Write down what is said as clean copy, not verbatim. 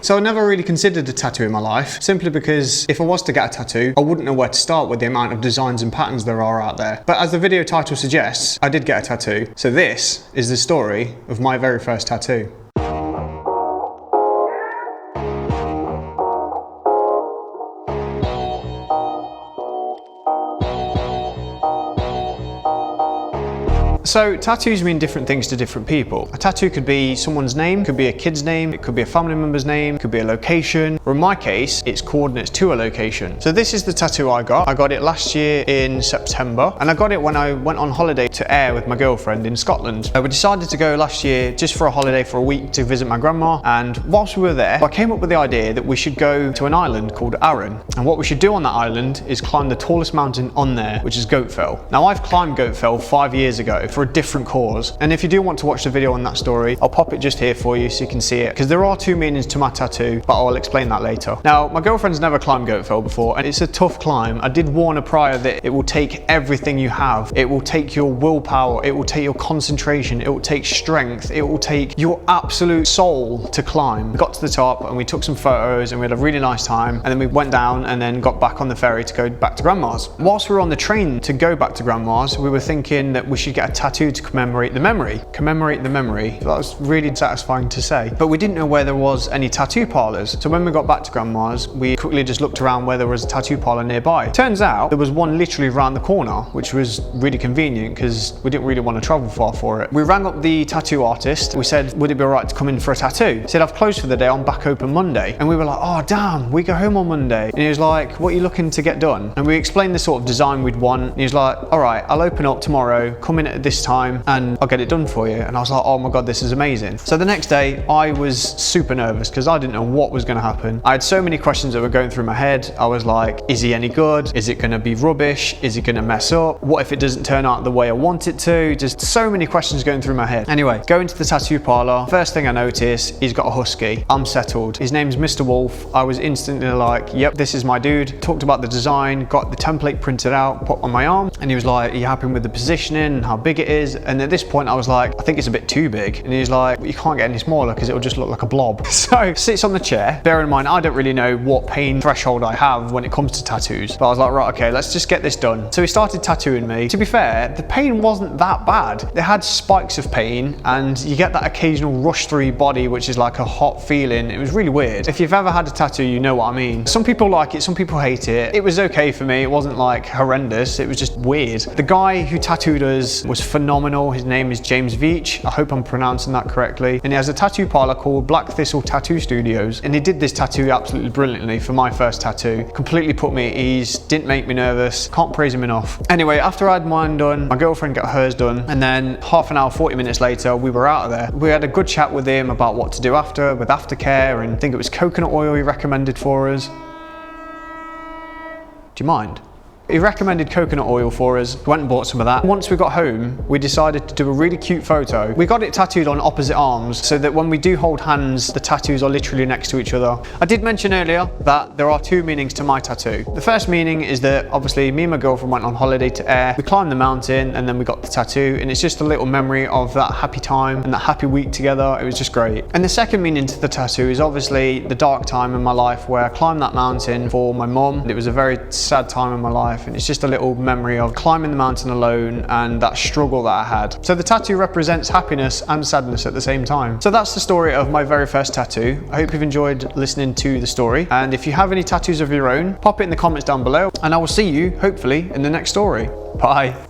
So I never really considered a tattoo in my life, simply because if I was to get a tattoo, I wouldn't know where to start with the amount of designs and patterns there are out there. But as the video title suggests, I did get a tattoo. So this is the story of my very first tattoo. So tattoos mean different things to different people. A tattoo could be someone's name, could be a kid's name, it could be a family member's name, it could be a location, or in my case, it's coordinates to a location. So this is the tattoo I got. I got it last year in September, and I got it when I went on holiday to Ayr with my girlfriend in Scotland. We decided to go last year just for a holiday for a week to visit my grandma, and whilst we were there, I came up with the idea that we should go to an island called Arran, and what we should do on that island is climb the tallest mountain on there, which is Goat Fell. Now I've climbed Goat Fell 5 years ago for a different cause, and if you do want to watch the video on that story, I'll pop it just here for you so you can see it, because there are two meanings to my tattoo, but I'll explain that later. Now my girlfriend's never climbed Goat Fell before, and it's a tough climb. I did warn her prior that it will take everything you have. It will take your willpower, it will take your concentration, it will take strength, it will take your absolute soul to climb. We got to the top and we took some photos and we had a really nice time, and then we went down and then got back on the ferry to go back to grandma's. Whilst we were on the train to go back to grandma's, we were thinking that we should get a tattoo to commemorate the memory. Commemorate the memory. That was really satisfying to say. But we didn't know where there was any tattoo parlors. So when we got back to grandma's, we quickly just looked around where there was a tattoo parlor nearby. Turns out there was one literally around the corner, which was really convenient because we didn't really want to travel far for it. We rang up the tattoo artist. We said, would it be all right to come in for a tattoo? He said, I've closed for the day, I'm back open Monday. And we were like, oh damn, we go home on Monday. And he was like, what are you looking to get done? And we explained the sort of design we'd want. And he was like, all right, I'll open up tomorrow, come in at this time and I'll get it done for you. And I was like, oh my God, this is amazing. So the next day I was super nervous because I didn't know what was going to happen. I had so many questions that were going through my head. I was like, is he any good? Is it going to be rubbish? Is he going to mess up? What if it doesn't turn out the way I want it to? Just so many questions going through my head. Anyway, going to the tattoo parlor, first thing I notice, he's got a husky. I'm settled. His name's Mr. Wolf. I was instantly like, yep, this is my dude. Talked about the design, got the template printed out, put on my arm, and he was like, are you happy with the positioning and how big it is? And at this point I was like, I think it's a bit too big. And he's like, well, you can't get any smaller because it'll just look like a blob. So sits on the chair. Bear in mind, I don't really know what pain threshold I have when it comes to tattoos, but I was like, right, okay, let's just get this done. So he started tattooing me. To be fair, the pain wasn't that bad. They had spikes of pain and you get that occasional rush through your body, which is like a hot feeling. It was really weird. If you've ever had a tattoo, you know what I mean. Some people like it, some people hate it. It was okay for me. It wasn't like horrendous. It was just weird. The guy who tattooed us was phenomenal. His name is James Veach. I hope I'm pronouncing that correctly. And he has a tattoo parlor called Black Thistle Tattoo Studios. And he did this tattoo absolutely brilliantly for my first tattoo. Completely put me at ease, didn't make me nervous. Can't praise him enough. Anyway, after I had mine done, my girlfriend got hers done. And then half an hour, 40 minutes later, we were out of there. We had a good chat with him about what to do after with Aftercare, and I think it was coconut oil he recommended for us. Do you mind? He recommended coconut oil for us, went and bought some of that. Once we got home, we decided to do a really cute photo. We got it tattooed on opposite arms so that when we do hold hands, the tattoos are literally next to each other. I did mention earlier that there are two meanings to my tattoo. The first meaning is that obviously me and my girlfriend went on holiday to Ayr. We climbed the mountain and then we got the tattoo, and it's just a little memory of that happy time and that happy week together. It was just great. And the second meaning to the tattoo is obviously the dark time in my life where I climbed that mountain for my mum. It was a very sad time in my life. And it's just a little memory of climbing the mountain alone and that struggle that I had. So the tattoo represents happiness and sadness at the same time. So that's the story of my very first tattoo. I hope you've enjoyed listening to the story. And if you have any tattoos of your own, pop it in the comments down below, and I will see you hopefully in the next story. Bye.